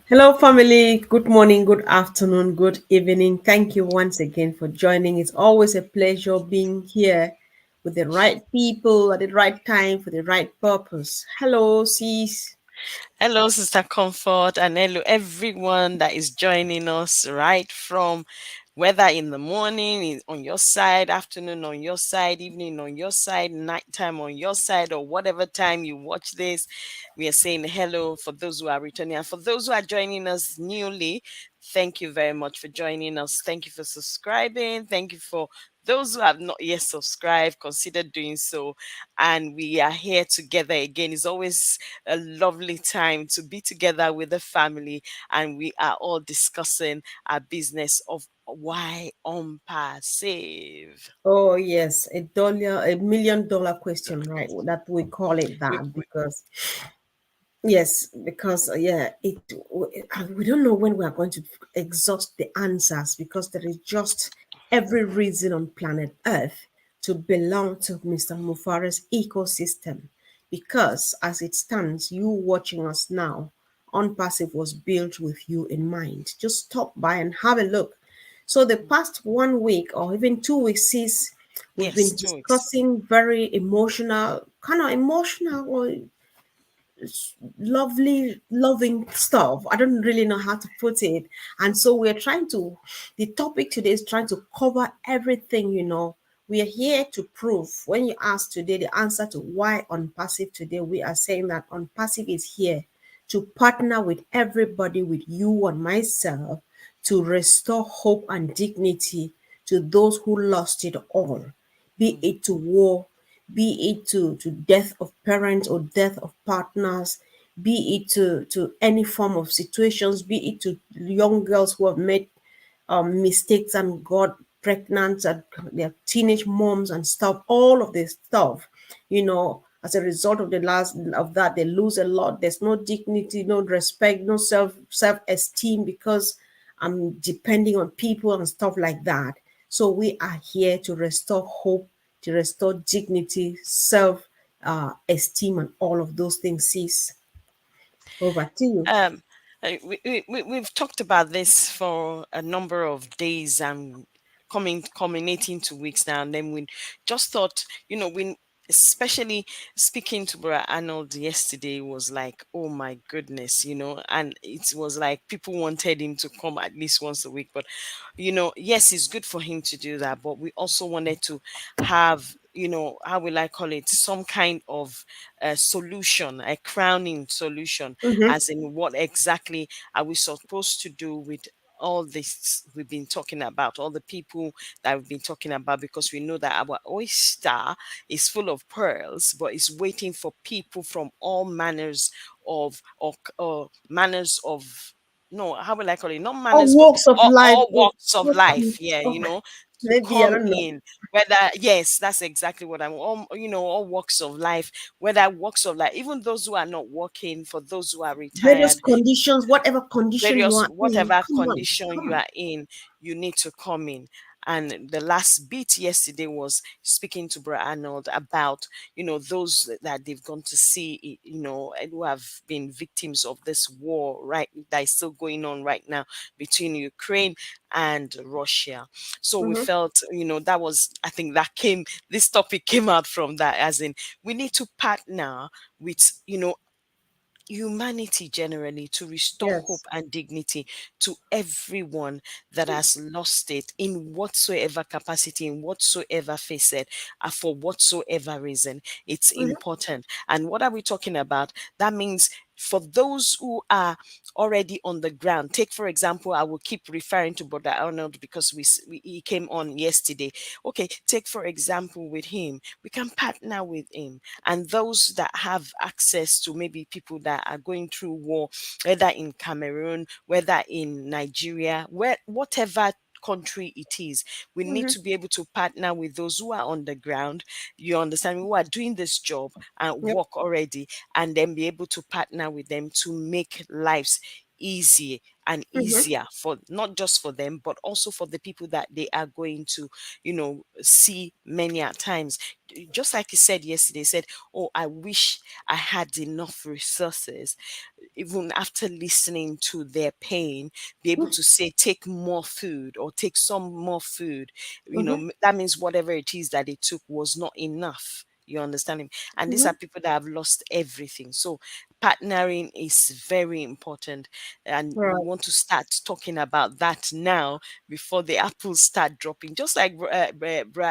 Hello, family. Good morning, good afternoon, good evening. Thank you once again for joining. It's always a pleasure being here with the right people at the right time for the right purpose. Hello, sis. Hello, Sister Comfort, and hello, everyone that is joining us right from whether in the morning on your side, afternoon on your side, evening on your side, nighttime on your side, or whatever time you watch this. We are saying hello for those who are returning, and for those who are joining us newly. Thank you very much for joining us. Thank you for subscribing. Thank you for those who have not yet subscribed, consider doing so. And we are here together again. It's always a lovely time to be together with the family, and we are all discussing our business of why unpassive. Oh, yes, a $1 million question, right? That we call it We, that we, because yes, because yeah, we don't know when we are going to exhaust the answers because there is just every reason on planet Earth to belong to Mr. Mufare's ecosystem. Because as it stands, you watching us now, OnPassive was built with you in mind. Just stop by and have a look. So the past 1 week or even 2 weeks since we've yes, been 2 weeks. discussing very emotional, kind of emotional or lovely loving stuff. I don't really know how to put it. And so we're trying to the topic today is trying to cover everything. We are here to prove when you ask today the answer to why on passive today, we are saying that on passive is here to partner with everybody, with you and myself, to restore hope and dignity to those who lost it all, be Mm, it to war, be it to death of parents or death of partners, be it to any form of situations, be it to young girls who have made mistakes and got pregnant and their teenage moms and stuff, all of this stuff, as a result of the last of that, they lose a lot. There's no dignity, no respect, no self-esteem because I'm depending on people and stuff like that. So we are here to restore hope, to restore dignity, self esteem, and all of those things. Sis, over to you. Um, we've talked about this for a number of days and culminating to weeks now, and then we just thought, we especially speaking to Brother Arnold yesterday was like, oh my goodness, and it was like people wanted him to come at least once a week, but yes, it's good for him to do that, but we also wanted to have, how will I call it, some kind of solution, a crowning solution, Mm-hmm. as in what exactly are we supposed to do with all this we've been talking about, all the people that we've been talking about, because we know that our oyster is full of pearls, but it's waiting for people from all manners of or manners of, no, how will I call it? Not All manners, but walks of life. all walks of life. Yeah, Okay. to Maybe I come don't know. in. Whether, yes, that's exactly what I'm. All, all walks of life. Whether walks of life, even those who are not working, for those who are Various retired, conditions, whatever condition you various are in. whatever Come on, condition you come. are in, you need to come in. And the last bit yesterday was speaking to Brother Arnold about, those that they've gone to see, and who have been victims of this war, right, that is still going on right now between Ukraine and Russia. So we Mm-hmm. felt, that was, I think that came, this topic came out from that, as in we need to partner with, humanity generally, to restore hope Yes. and dignity to everyone that has lost it in whatsoever capacity, in whatsoever facet, for whatsoever reason. It's Mm-hmm. important. And what are we talking about? That means for those who are already on the ground. Take, for example, I will keep referring to Brother Arnold because he came on yesterday. Okay, take for example with him, we can partner with him, and those that have access to maybe people that are going through war, whether in Cameroon, whether in Nigeria, whatever country it is, we need Mm-hmm. to be able to partner with those who are on the ground, you understand, who are doing this job and Yep. work already, and then be able to partner with them to make lives easy and Mm-hmm. easier for not just for them but also for the people that they are going to, see many at times. Just like he said yesterday, he said, oh, I wish I had enough resources, even after listening to their pain, be able to say, take more food or take some more food. Mm-hmm. That means whatever it is that they took was not enough. You understand him? And these Mm-hmm. are people that have lost everything. So partnering is very important. And we Right. want to start talking about that now before the apples start dropping. Just like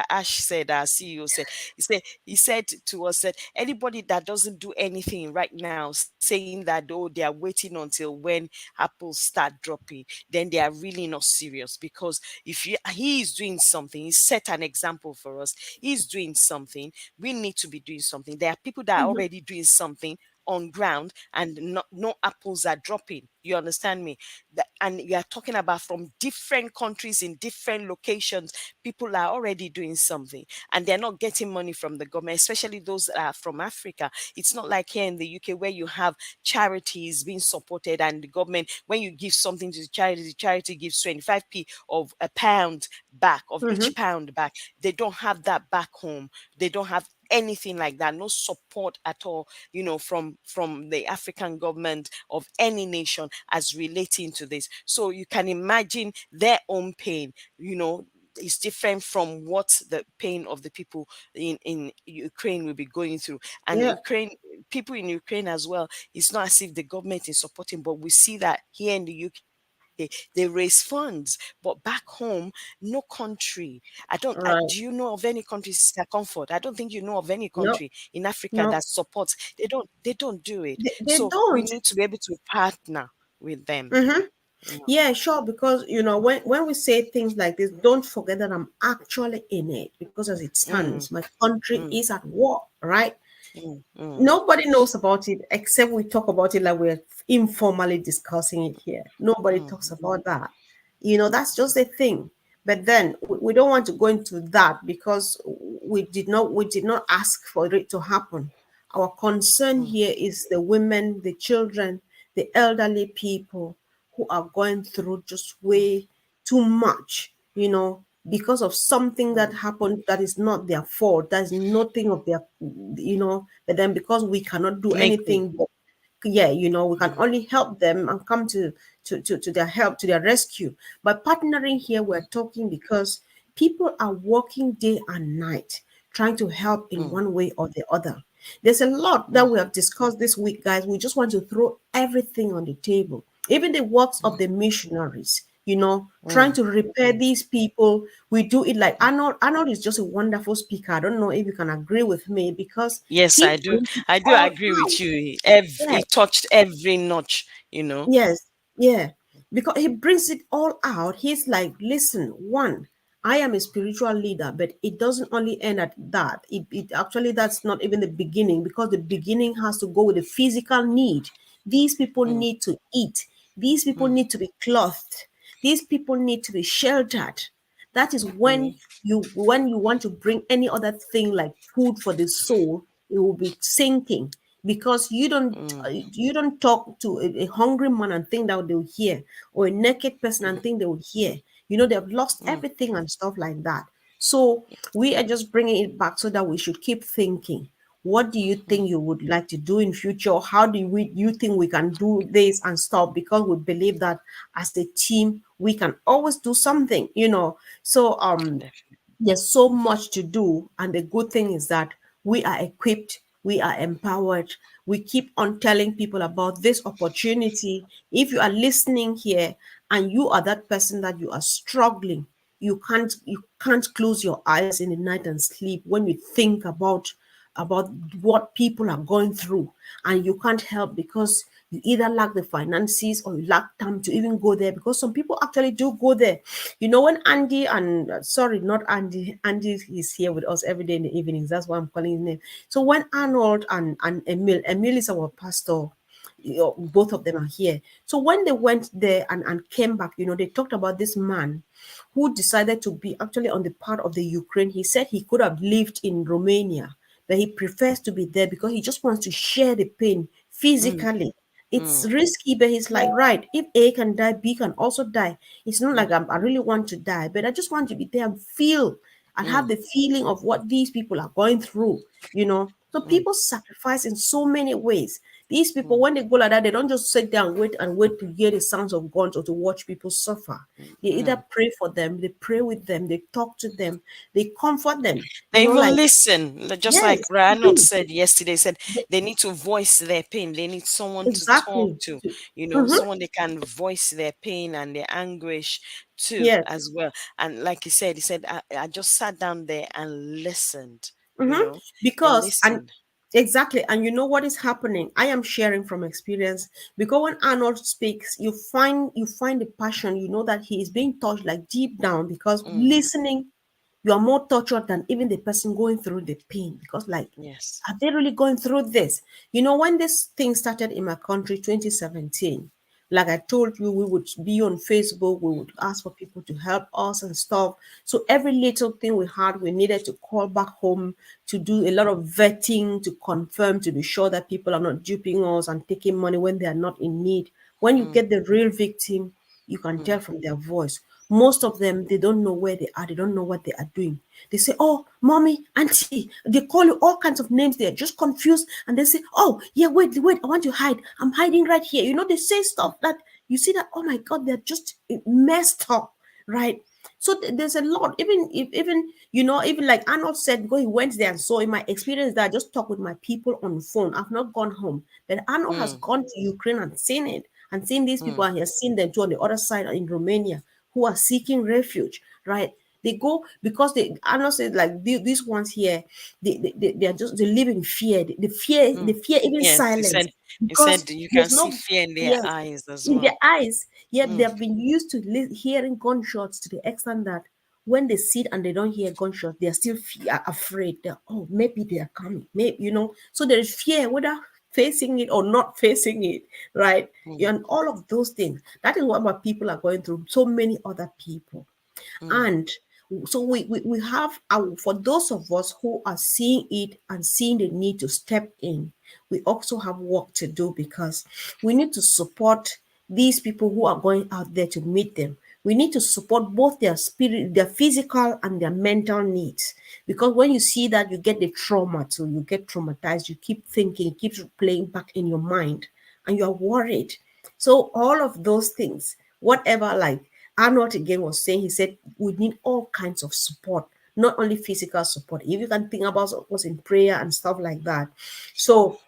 Ash said, our CEO said, he said to us that anybody that doesn't do anything right now, saying that, oh, they are waiting until when apples start dropping, then they are really not serious. Because he is doing something, he set an example for us. He's doing something. We need to be doing something. There are people that are Mm-hmm. already doing something on ground, and no apples are dropping. You understand me? And we are talking about from different countries in different locations. People are already doing something, and they're not getting money from the government, especially those that are from Africa. It's not like here in the UK where you have charities being supported, and the government, when you give something to the charity gives 25p of a pound back, of Mm-hmm. each pound back. They don't have that back home. They don't have anything like that, no support at all, from the African government of any nation as relating to this. So you can imagine their own pain, is different from what the pain of the people in Ukraine will be going through. And Yeah. Ukraine, people in Ukraine as well, it's not as if the government is supporting, but we see that here in the UK, they raise funds. But back home, no country. Do you Right. know of any country, Sister Comfort? I don't think you know of any country No. in Africa that No. supports. They don't do it. They So we don't. need to be able to partner with them. Mm-hmm. Yeah. Yeah, sure. Because when we say things like this, don't forget that I'm actually in it. Because as it Mm, stands, my country mm, is at war, right? mm, mm, Nobody knows about it except we talk about it like we're informally discussing it here. Nobody mm, talks about that. That's just a thing. But then we don't want to go into that because we did not ask for it to happen. Our concern mm, here is the women, the children, the elderly people who are going through just mm, way too much, because of something that mm. happened that is not their fault. That is nothing of their, but then because we cannot do Making. anything, but yeah, we can Mm, only help them and come to their help, to their rescue. By partnering here, we're talking because people are working day and night trying to help in mm, one way or the other. There's a lot that mm, we have discussed this week, guys. We just want to throw everything on the table. Even the works of mm, the missionaries, trying mm, to repair mm. these people. We do it like Arnold. Arnold is just a wonderful speaker. I don't know if you can agree with me because Yes, I he do. brings it I do all agree out. with you. Yeah. He touched every notch. Yes, yeah. Because he brings it all out. He's like, listen, one, I am a spiritual leader, but it doesn't only end at that. It actually, that's not even the beginning, because the beginning has to go with the physical need. These people Mm, need to eat. These people mm, need to be clothed. These people need to be sheltered. That is mm, when you want to bring any other thing like food for the soul, it will be sinking, because mm, you don't talk to a hungry man and think that they'll hear, or a naked person and mm, think they will hear. They've lost mm, everything and stuff like that. So we are just bringing it back so that we should keep thinking. What do you mm, think you would like to do in future? How do you think we can do this and stuff? Because we believe that as a team we can always do something. So definitely. there's so much to do, and the good thing is that we are equipped, we are empowered. We keep on telling people about this opportunity. If you are listening here and you are that person that you are struggling, you can't close your eyes in the night and sleep when you think about what people are going through, and you can't help because you either lack the finances or you lack time to even go there, because some people actually do go there. When Andy and sorry, not Andy is here with us every day in the evenings. That's why I'm calling his name. So when Arnold and Emil is our pastor, both of them are here. So when they went there and came back, they talked about this man who decided to be actually on the part of the Ukraine. He said he could have lived in Romania, but he prefers to be there because he just wants to share the pain Mm, physically. It's risky, but he's like, right, if A can die, B can also die. It's not like mm, I really want to die, but I just want to be there and feel and have mm, the feeling of what these people are going through, you know. So mm, people sacrifice in so many ways. These people, mm, when they go like that, they don't just sit there and wait to hear the sounds of guns or to watch people suffer. They either mm. pray for them, they pray with them, they talk to them, they comfort them. They even Like, listen, just like yes, they Ranot do. said yesterday. Said They- they need to voice their pain. They need someone to talk exactly. to. Mhm. Someone they can voice their pain and their anguish to Yes. as well. And like he said, I just sat down there and listened. Mm-hmm. They Because and listened. exactly, and you know what is happening. I am sharing from experience because when Arnold speaks, you find the passion. You know that he is being touched like deep down because Mm, listening, you are more tortured than even the person going through the pain because like, yes. are they really going through this? When this thing started in my country, 2017, like I told you, we would be on Facebook, we would ask for people to help us and stuff. So every little thing we had, we needed to call back home to do a lot of vetting to confirm to be sure that people are not duping us and taking money when they are not in need. When you Mm, get the real victim, you can mm, tell from their voice. Most of them, they don't know where they are. They don't know what they are doing. They say, "Oh, mommy, auntie." They call you all kinds of names. They're just confused, and they say, "Oh, yeah, wait, wait. I want to hide. I'm hiding right here." They say stuff that you see that. Oh my God, they're just messed up, right? So there's a lot. Even like Arnold said, because he went there and saw in my experience that I just talk with my people on the phone. I've not gone home, but Arnold has mm, gone to Ukraine and seen it and seen these people, mm, and he has seen them too on the other side in Romania who are seeking refuge, right? They go because Arnold said like these ones here, they are just they live in fear. The mm. fear even Yes, silence he because said you can there's see no fear in their yes eyes as in their well. eyes. Yet they Mm, have been used to hearing gunshots to the extent that when they sit and they don't hear gunshots, they are still afraid. They're, oh, maybe they are coming. Maybe. So there is fear, whether facing it or not facing it, right? mm, And all of those things. That is what my people are going through. So many other people. mm, And so we have for those of us who are seeing it and seeing the need to step in, we also have work to do because we need to support these people who are going out there to meet them. We need to support both their spirit, their physical and their mental needs. Because when you see that, you get the trauma too, you get traumatized, you keep thinking, it keeps playing back in your mind, and you're worried. So all of those things, whatever, like Arnold again was saying, he said we need all kinds of support, not only physical support. If you can think about us in prayer and stuff like that. So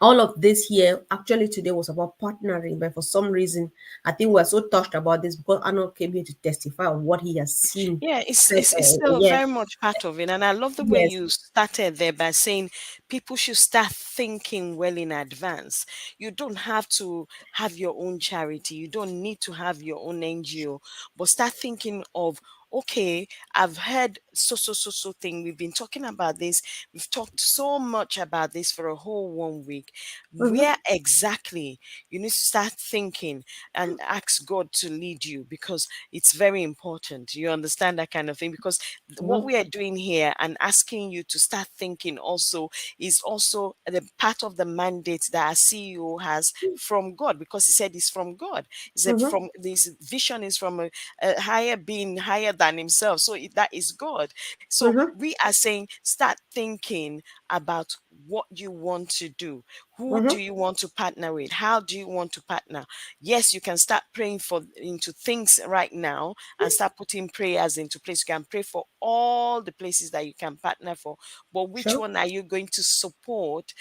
all of this here actually today was about partnering, but for some reason I think we're so touched about this because Arnold came here to testify on what he has seen. yeah, it's still Yeah, very much part of it. And I love the way yes, you started there by saying people should start thinking well in advance. You don't have to have your own charity, you don't need to have your own NGO, but start thinking of, okay, I've heard so thing. We've been talking about this. We've talked so much about this for a whole 1 week. mm-hmm, Where exactly you need to start thinking and ask God to lead you, because it's very important. You understand that kind of thing? Because what mm-hmm, we are doing here and asking you to start thinking also is also the part of the mandate that our CEO has from God, because he said it's from God. He said mm-hmm, from this vision is from a higher being, higher than himself. So that is God. So mm-hmm, we are saying start thinking about what you want to do. Who mm-hmm, do you want to partner with? How do you want to partner? Yes, you can start praying for into things right now and start putting prayers into place. You can pray for all the places that you can partner for, but which sure, one are you going to support?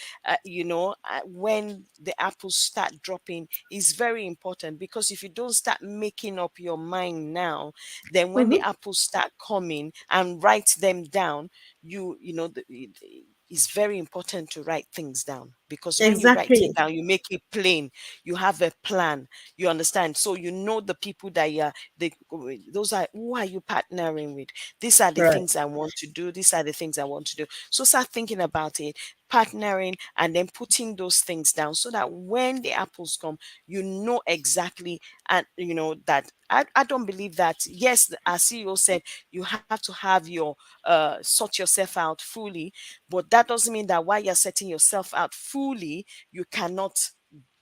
When the apples start dropping is very important, because if you don't start making up your mind now, then when the mm-hmm, apples start coming and write them down, you know it's very important to write things down, because when you write it exactly, down, you make it plain. You have a plan. You understand? So you know the people that you are. Those are who are you partnering with. These are the right, things I want to do. These are the things I want to do. So start thinking about it, partnering, and then putting those things down, so that when the apples come, you know exactly. And that I don't believe that. Yes, our CEO said you have to have your sort yourself out fully, but that doesn't mean that while you're setting yourself out fully, you cannot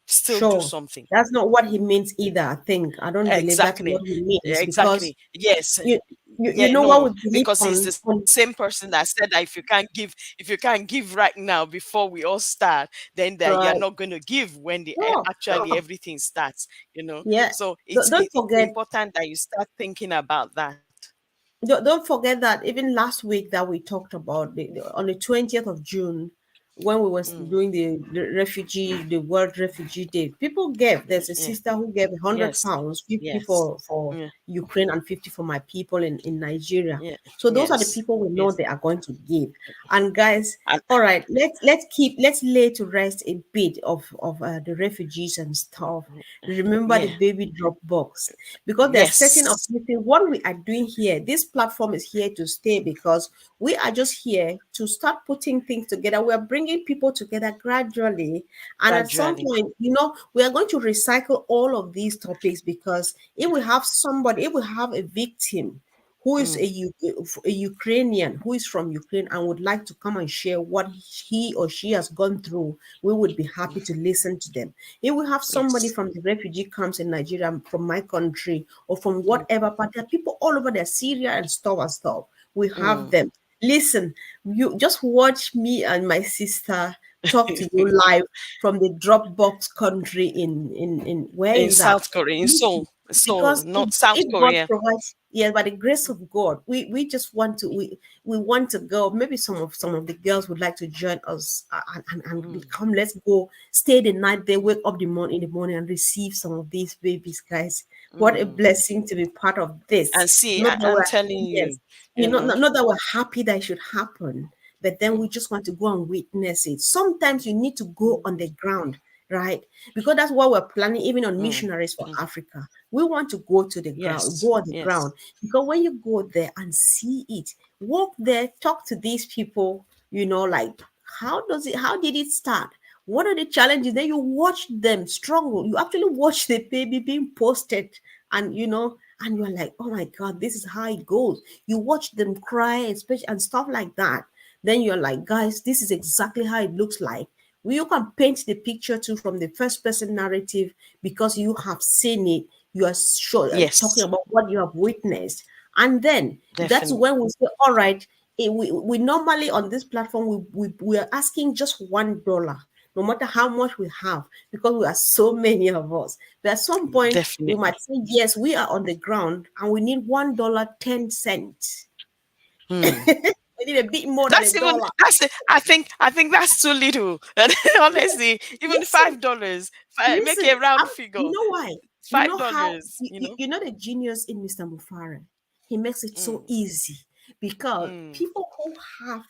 still do Sure. something. That's not what he means either, I think. I don't believe that's Exactly. what he means because Exactly. Yes. you you Yeah, know what no, we believe because he's the on same person that said that if you can't give right now before we all start, then that you're right. not going to give when the Sure, actually sure. everything starts, Yeah. So Don't it's forget important that you start thinking about that. don't forget that even last week that we talked about on the 20th of June, when we were Mm, doing the World Refugee Day, people gave. There's a yeah. sister who gave hundred Yes. pounds, 50 Yes. for Yeah. Ukraine and 50 for my people in Nigeria. Yeah. So those are the Yes. people we know Yes. they are going to give. And guys, And all right, let's lay to rest a bit of the refugees and stuff. Remember the yeah. baby drop box because there are certain of Yes. these things. What we are doing here, this platform is here to stay because we are just here to start putting things together. We are bringing people together gradually, and at some Gradually. point, we are going to recycle all of these topics because if we have a victim who is Mm, a Ukrainian who is from Ukraine and would like to come and share what he or she has gone through, we would be happy to listen to them. If we have somebody yes. from the refugee camps in Nigeria, from my country, or from Mm, whatever part, there are people all over there, Syria and stuff and stuff. We have mm. them. Listen, you just watch me and my sister talk to you live from the Dropbox country in where In is that? South Korea, in Listen, Seoul, because not South if God Korea. provides, yeah, by the grace of God, we just want to we want to go. Maybe some of the girls would like to join us and Mm, come. Let's go, stay the night there, wake up in the morning and receive some of these babies, guys. What a mm. blessing to be part of this. And see, Not that I'm we're telling you, yes, you know, not that we're happy that it should happen, but then we mm, just want to go and witness it. Sometimes you need to go mm, on the ground, right? Because that's what we're planning, even on mm, missionaries for mm. Africa. We want to go to the ground, Yes, go on the yes, ground. Because when you go there and see it, walk there, talk to these people, like how did it start? What are the challenges? Then you watch them struggle. You actually watch the baby being posted, and and you're like, oh my God, this is how it goes. You watch them cry, especially and stuff like that. Then you're like, guys, this is exactly how it looks like. You can paint the picture too from the first person narrative because you have seen it. You are sure talking yes, about what you have witnessed, and then that's definitely. when we say, all right. We normally on this platform we are asking just $1, no matter how much we have, because we are so many of us. But at some point we Definitely. might say, yes, we are on the ground and we need $1.10. Hmm. We need a bit more than a That's even dollar. that's it. I think that's too little. Yes, Honestly, even listen, $5, make listen. a round figure. You know why? You Five know how dollars. you know the genius in Mr. Mufare. He makes it so Mm, easy because mm, people who have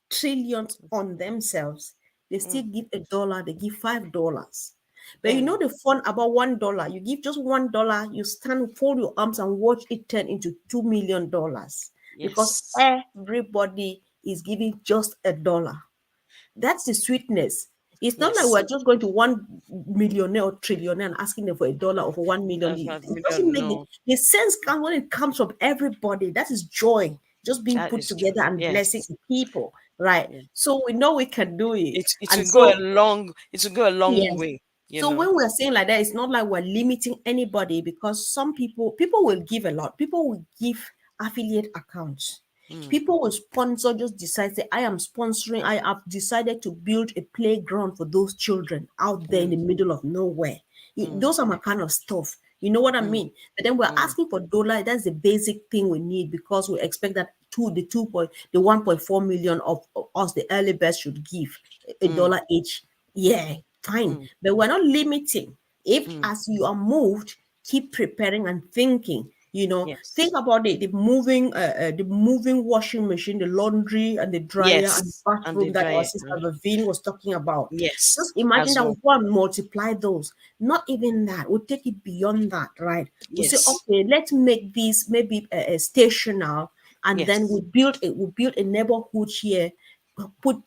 trillions on themselves, they still mm, give a dollar. They give $5. But you know mm. the fun about $1. You give just $1. You stand, fold your arms, and watch it turn into $2 million because Yes, everybody is giving just a dollar. That's the sweetness. It's not like yes. we're just going to one millionaire or trillionaire and asking them for a dollar or for 1 million. That's It not doesn't million. make No, the sense comes when it comes from everybody. That is joy, just being that put is true. together and blessing Yes, the people, right? yeah. So we know we can do it. It And will go a so long. It will go a long yes. way. You So know. when we're saying like that, it's not like we're limiting anybody because some people will give a lot. People will give affiliate accounts. Mm, People will sponsor, just decide, say, I am sponsoring, I have decided to build a playground for those children out there in mm, the middle of nowhere. mm, Those are my kind of stuff. You know what I mm, mean? But then we're mm, asking for dollar. That's the basic thing we need because we expect that the 1.4 million of us, the early birds, should give a mm, dollar each. Yeah, fine. mm. But we're not limiting. If Mm. as you are moved, keep preparing and thinking. Yes. Think about it. The moving washing machine, the laundry and the dryer and the Yes. And the bathroom that our dryer. sister Vivine was talking about. Just Yes. imagine As that we well. go and multiply those. Not even that. We'll take it beyond that, right? We say, Yes. okay, let's make this maybe a stational, and then Yes. we build a neighborhood here,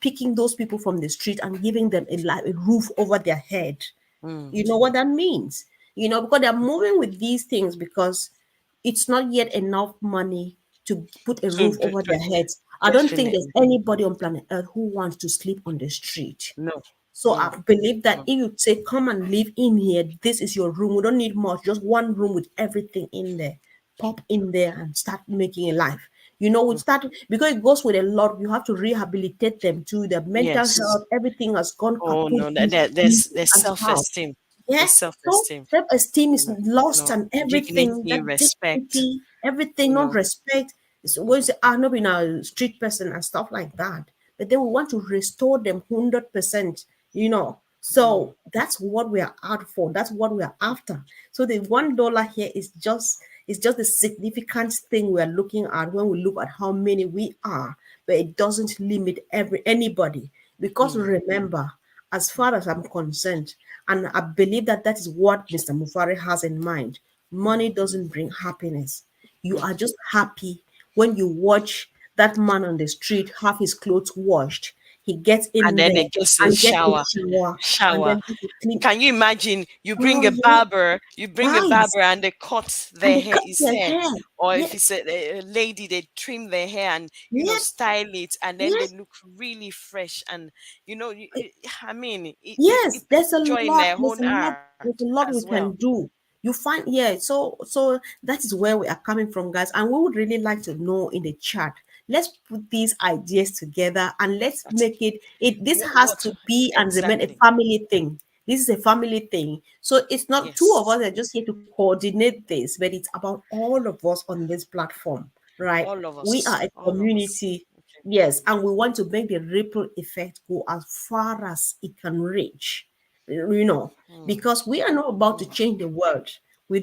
picking those people from the street and giving them a roof over their head. Mm. You know what that means? Because they're moving with these things because it's not yet enough money to put a To roof do over to their heads. I don't think there's definitely anybody on planet Earth who wants to sleep on the street. no. So mm, I believe that mm, if you say, come and live in here, this is your room. We don't need much, just one room with everything in there. Pop in there and start making a life. We mm. start because it goes with a lot. You have to rehabilitate them too. Their mental Yes. health, everything has gone Oh kaput no, there's and stuff. self-esteem. Yeah. There's So self-esteem. self-esteem is You lost know, and everything, dignity, that respect. dignity, everything, You not know. respect. So we say, not being a street person and stuff like that. But then we want to restore them 100%. Mm, So that's what we are out for. That's what we are after. So the $1 here is just the significant thing we are looking at when we look at how many we are, but it doesn't limit anybody. Because mm, remember, as far as I'm concerned, and I believe that that is what Mr. Mufari has in mind. Money doesn't bring happiness. You mm. are just happy when you watch that man on the street have his clothes washed. He gets And in then there it gets a and get a shower. shower and Shower. then have to clean. Can you imagine Oh yeah, you bring a right. barber and they cut And their they hair, cut his their hair, hair. or if Yeah, it's a lady, they trim their hair and yeah, style it, and then they yes. look really fresh, and I mean, Yes, it puts there's a joy in lot. their There's own a lot. art There's a as lot we well. can do. You find, yeah. So that is where we are coming from, guys. And we would really like to know in the chat. Let's put these ideas together and let's That's make it. This has what to be and remain a exactly. family thing. This is a family thing. So it's not two of Yes, us that are just here to coordinate this, but it's about all of us on this platform, right? all of We are us, a all of us. community. Okay. Yes, and we want to make the ripple effect go as far as it can reach, you know, Mm, because we are not about to mm, change the world. We're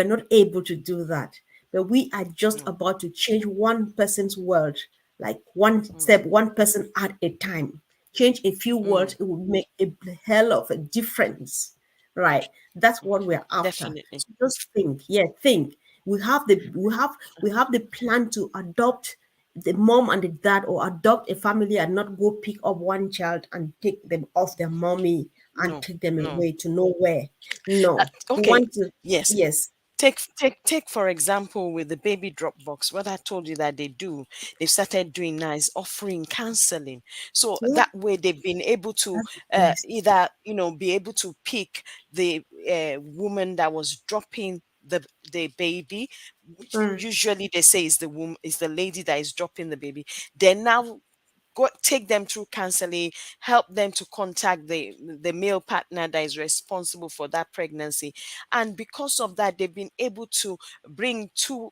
not able to do that. But we are just mm, about to change one person's world, like one mm, step, one person at a time. Change a few mm. words, it would make a hell of a difference, right? That's what we're after. Definitely. So just think, yeah, think. We have the plan to adopt the mom and the dad, or adopt a family and not go pick up one child and take them off their mommy and No, take them no. away to nowhere. No, we Okay. want to. Yes. Yes. Take for example with the baby drop box. What I told you that they do, they've started doing now is offering counseling. So Yeah, that way they've been able to that's the best. either be able to pick the woman that was dropping the baby. Mm, Usually they say is the woman, is the lady that is dropping the baby. They now go take them through counseling, help them to contact the male partner that is responsible for that pregnancy. And because of that, they've been able to bring two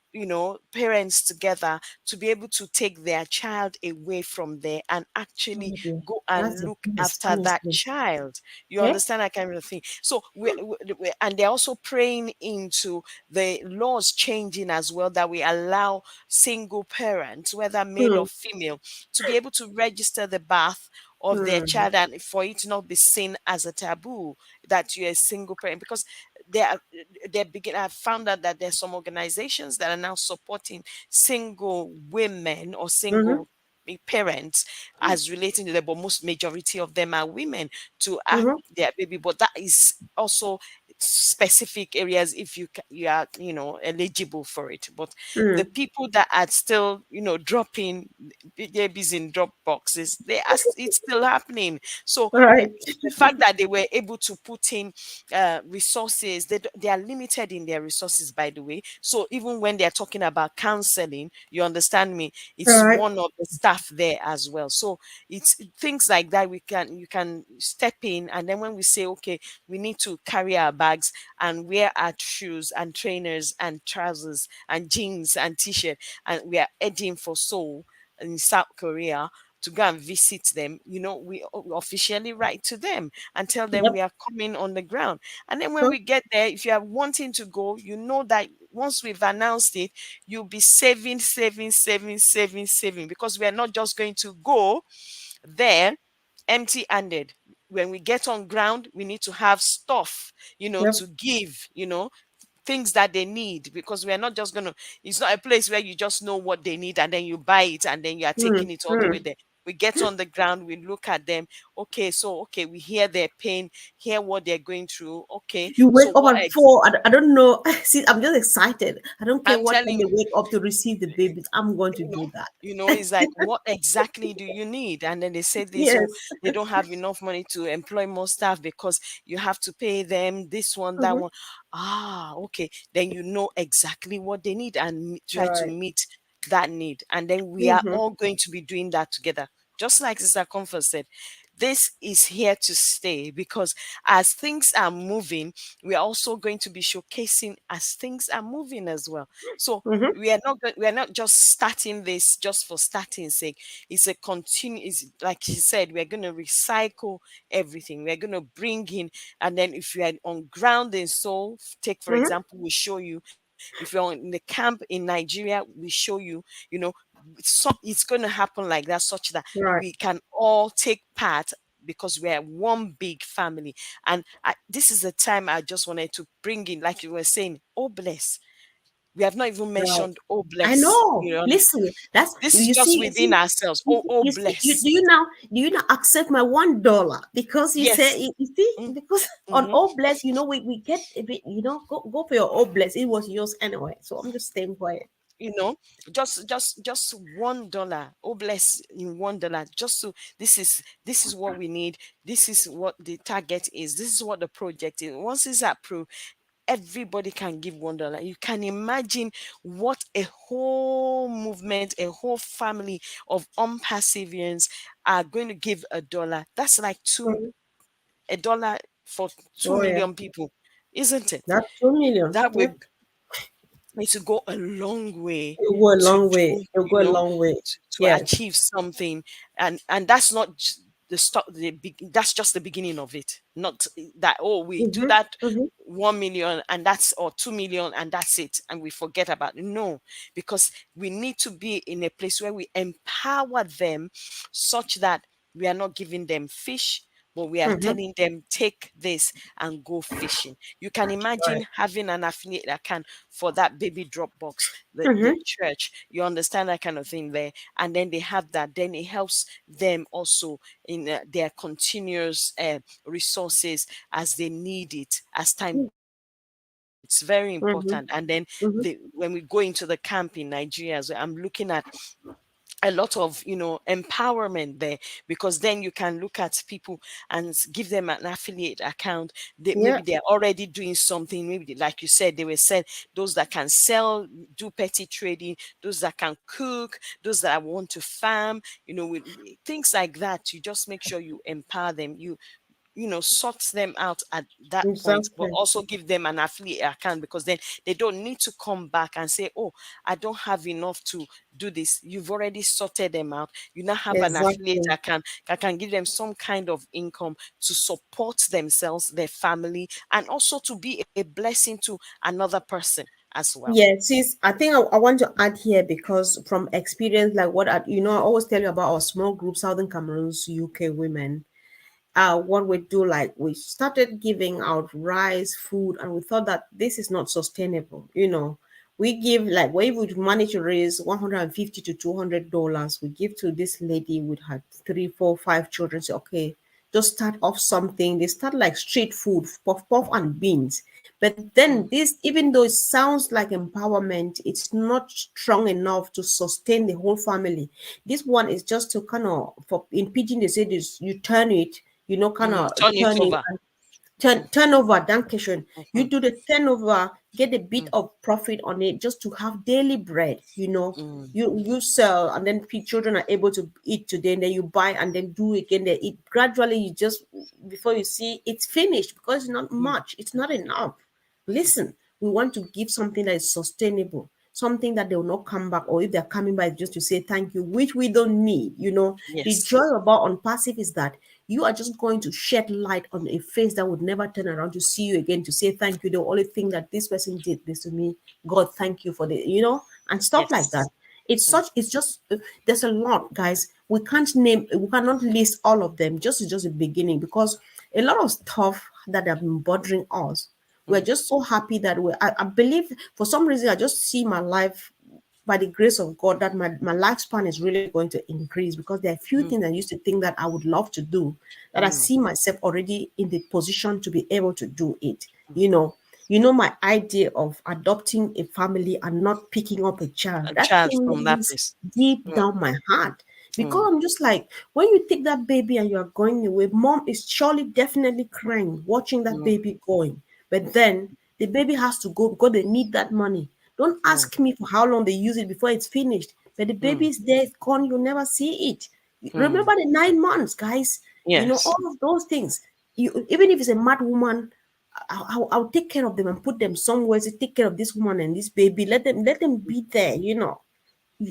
parents together to be able to take their child away from there and actually oh dear. go That's and the look best, after that honestly. child. You Yeah. understand that kind of thing? So and they're also praying into the laws changing as well, that we allow single parents, whether male or Mm, female, to be able to register the birth of their mm, child, and for it not be seen as a taboo that you're a single parent. Because they are they begin I found out that there's some organizations that are now supporting single women or mm-hmm, single parents as relating to them, but most majority of them are women to have mm-hmm, their baby. But that is also specific areas if you are eligible for it. But the mm. people that are still dropping babies in drop boxes, it's still happening. So All right. the fact that they were able to put in resources, they are limited in their resources, by the way. So even when they're talking about counseling, you understand me, All it's right. one of the staff there as well. So it's things like that you can step in, and then when we say, okay, we need to carry our bags and wear our shoes and trainers and trousers and jeans and t-shirt, and we are heading for Seoul in South Korea to go and visit them, we officially write to them and tell them we Yep. are coming on the ground. And then when True. we get there, if you are wanting to go, you know that once we've announced it, you'll be saving, saving, saving, saving, saving, because we are not just going to go there empty handed. When we get on ground, we need to have stuff, Yep. to give, things that they need, because we are not just going to, it's not a place where you just know what they need and then you buy it and then you are Mm, taking it all the way mm. there. We get on the ground, we look at them. Okay, so okay, we hear their pain, hear what they're going through. Okay, You wake so up at 4. I don't know. See, I'm just excited. I don't care I'm what time telling they you, wake up to receive the babies. I'm going to you know, do that. it's like, what exactly do you need? And then they say this, oh, Yes. they don't have enough money to employ more staff because you have to pay them this one, that Mhm. one. Ah, okay. Then you know exactly what they need and try to Right. meet that need. And then we are Mm-hmm. all going to be doing that together. Just like Sister Comfort said, this is here to stay because as things are moving, we are also going to be showcasing as things are moving as well. So Mm-hmm. we are not just starting this just for starting sake. It's a continue. It's like she said, we are going to recycle everything. We are going to bring in, and then if you are on ground in Seoul, take for Mm-hmm. example, we show you. If you're in the camp in Nigeria, we show you. You know, it's going to happen like that, such that Right. we can all take part because we're one big family. And this is the time I just wanted to bring in, like you were saying, oh bless, we have not even Right. mentioned, oh I bless. know. Listen, that's This is you just see. You within see. ourselves. Oh You see. You, bless. do you now accept my $1 because you Yes. say you see because on Mm-hmm. all bless we get a bit go for your all bless, it was yours anyway, so I'm just staying quiet. You know, just $1. Oh bless, in $1. Just so this is what we need. This is what the target is. This is what the project is. Once it's approved, everybody can give $1. You can imagine what a whole movement, a whole family of unperseverance are going to give $1. That's like Mhm. a dollar for two Oh yeah, million people, isn't it? that's 2 million. That Yep. would It to go a long way It'll go a to long way. do, It'll go a long way. to Yes. achieve something. And that's not the start, that's just the beginning of it. Not that, oh, we do Mm-hmm. that Mm-hmm. 1 million and that's, or 2 million and that's it, and we forget about it. No, because we need to be in a place where we empower them such that we are not giving them fish, but we are Mm-hmm. telling them, take this and go fishing. You can Right. imagine having an affiliate account for that baby drop box, the Mm-hmm. church. You understand that kind of thing there. And then they have that. Then it helps them also in their continuous resources as they need it, as time goes on. It's very Mm-hmm. important. And then Mm-hmm. when we go into the camp in Nigeria, as well, I'm looking at a lot of empowerment there, because then you can look at people and give them an affiliate account. Yeah. Maybe they're already doing something. Maybe like you said, they were said, those that can sell, do petty trading, those that can cook, those that want to farm, with things like that. You just make sure you empower them. You sort them out at that point, but Exactly. also give them an affiliate account, because then they don't need to come back and say, oh, I don't have enough to do this. You've already sorted them out. You now have an affiliate Exactly. account that can give them some kind of income to support themselves, their family, and also to be a blessing to another person as well. Yeah, sis, I think I want to add here because from experience, like I always tell you about our small group, Southern Cameroon's UK women. What we do, like we started giving out rice, food, and we thought that this is not sustainable. We give, like, we would manage to raise 150 to $200. We give to this lady with her three, four, five children. Say, okay, just start off something. They start like street food, puff puff and beans. But then Mm, this, even though it sounds like empowerment, it's not strong enough to sustain the whole family. This one is just to kind of, for in pidgin they say this, you turn it, kind of turn it turn it over. and Mm, turnover, dankeschön. You mhm, do the turnover, get a bit mm, of profit on it just to have daily bread. mm, You sell, and then children are able to eat today, and then you buy and then do again. They eat gradually. You just, before you see it's finished, because it's not mm, much. It's not enough. Listen, we want to give something that is sustainable, something that they will not come back, or if they're coming back just to say thank you, which we don't need. The yes. joy about on passive is that you are just going to shed light on a face that would never turn around to see you again to say thank you. The only thing that this person did this to me, God, thank you for and stuff like that. Yes. Mm, It's just there's a lot, guys. We cannot list all of them. It's just a beginning, because a lot of stuff that have been bothering us. We're mm, just so happy that I believe for some reason I just see my life by the grace of God that my lifespan is really going to increase, because there are few mm, things I used to think that I would love to do, that I mm, see myself already in the position to be able to do it. You know, my idea of adopting a family and not picking up a child, a that child thing from that lives place. deep Mm, down my heart. Because mm, I'm just like, when you take that baby and you are going away, mom is surely definitely crying watching that mm, baby going. But then the baby has to go because they need that money. Don't mm, ask me for how long they use it before it's finished. But the baby mm, is there, it's gone, you'll never see it. mm. Remember the 9 months, guys. Yes. All of those things. Even if it's a mad woman, I'll take care of them and put them somewhere to take care of this woman and this baby. Let them be there. You know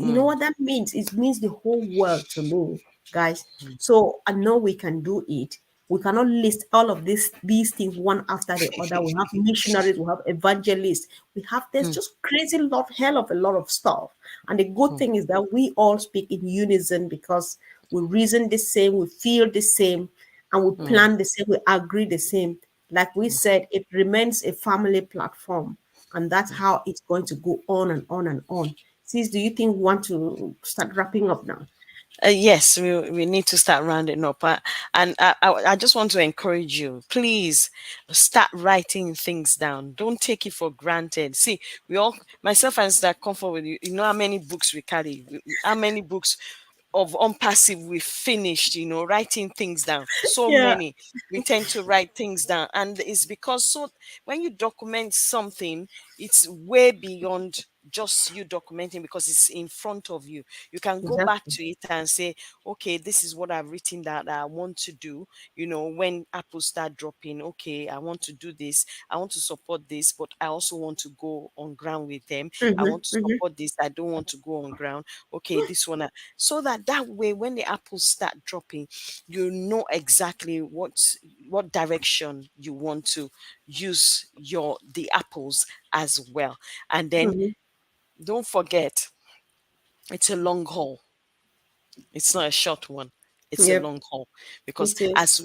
Mm, what that means? It means the whole world to me, guys. So I know we can do it. We cannot list all of these things one after the other. We have missionaries, we have evangelists, we have there's mm, just crazy lot, hell of a lot of stuff. And the good mm, thing is that we all speak in unison, because we reason the same, we feel the same, and we mm, plan the same, we agree the same. Like we said, it remains a family platform, and that's how it's going to go on and on and on. Sis, do you think we want to start wrapping up now? yes, we need to start rounding up. And I just want to encourage you, please start writing things down. Don't take it for granted. See, we all, myself and Sister Comfort with you, you know how many books we carry, how many books of unpassive we finished, writing things down. So Yeah. many. We tend to write things down. And it's because so when you document something, it's way beyond just you documenting because it's in front of you. You can go back Exactly. to it and say, okay, this is what I've written that I want to do. When apples start dropping, okay, I want to do this. I want to support this, but I also want to go on ground with them. I Mm-hmm, want to mm-hmm, support this. I don't want to go on ground. Okay, this one. So that way, when the apples start dropping, you know exactly what direction you want to use the apples as well. And then mm-hmm. don't forget, it's a long haul. It's not a short one. It's a Yep, long haul because it is. as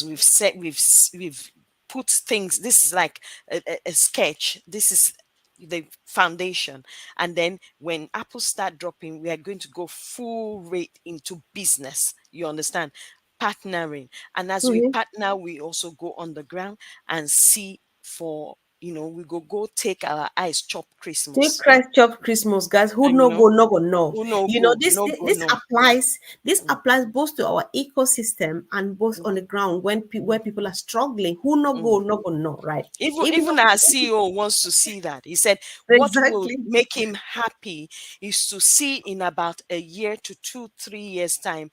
we've said, we've put things. This is like a sketch. This is the foundation, and then when apples start dropping, we are going to go full rate into business. You understand? Partnering, and as we Mm-hmm. partner, we also go on the ground and see for we go take our eyes chop Take Christmas, Christ chop Christmas, guys. Who and no go, no go, no. who no You know, go, this no this, go, this no. applies. This Mm, applies both to our ecosystem and both on mm, the ground when mm, where people are struggling. Who no mm. go, no go, no. Right? Even Even even though our CEO wants to see that. He said what will exactly. make him happy is to see in about a year to 2, 3 years time,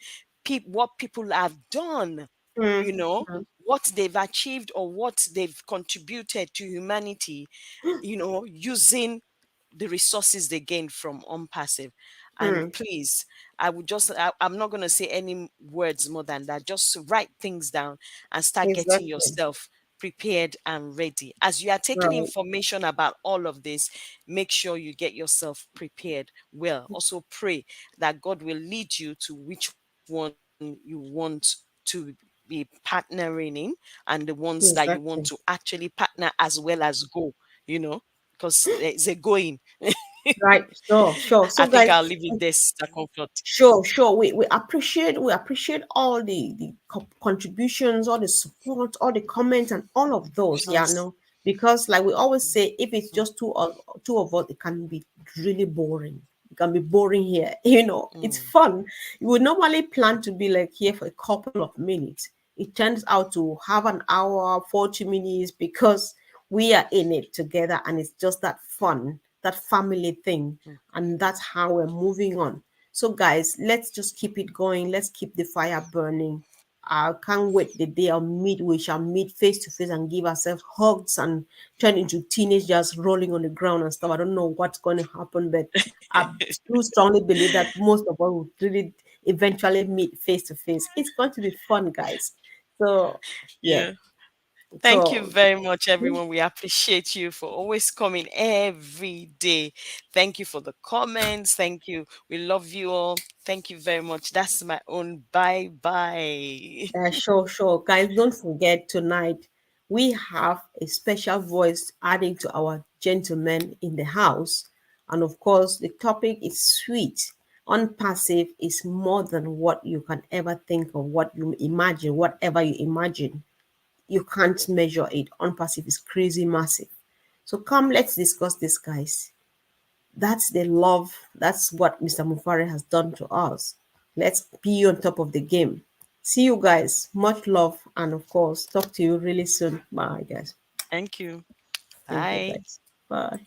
what people have done, you Mm, know, mm, what they've achieved or what they've contributed to humanity, using the resources they gain from unpassive. And mm. please, I'm not going to say any words more than that. Just write things down and start getting Exactly. yourself prepared and ready. As you are taking Right. information about all of this, make sure you get yourself prepared well. Also pray that God will lead you to which one you want to be partnering in, and the ones that you want to Exactly. actually partner as well as go, you know, because there's a going. Right. Sure. Sure. I So, think guys, I'll leave it there, Sister Comfort. sure. We appreciate all the contributions, all the support, all the comments, and all of those. Yeah, Yes. no, because like we always say, if it's just two of us, it can be really boring. It can be boring here. It's Mm, fun. You would normally plan to be like here for a couple of minutes. It turns out to have an hour, 40 minutes, because we are in it together, and it's just that fun, that family thing, mm, and that's how we're moving on. So, guys, let's just keep it going. Let's keep the fire burning. I can't wait the day we shall meet face to face and give ourselves hugs and turn into teenagers rolling on the ground and stuff. I don't know what's going to happen, but I do strongly believe that most of us will really eventually meet face to face. It's going to be fun, guys. So, yeah. yeah. Thank you So, very much, everyone. We appreciate you for always coming every day. Thank you for the comments. Thank you. We love you all. Thank you very much. That's my own bye bye. sure. Guys, don't forget tonight we have a special voice adding to our gentlemen in the house. And of course, the topic is sweet. Unpassive is more than what you can ever think of, what you imagine, whatever you imagine. You can't measure it. Unpassive is crazy massive. So come, let's discuss this, guys. That's the love. That's what Mr. Mufare has done to us. Let's be on top of the game. See you guys. Much love. And of course, talk to you really soon. Bye, guys. Thank you. Thank you, Bye. guys. Bye.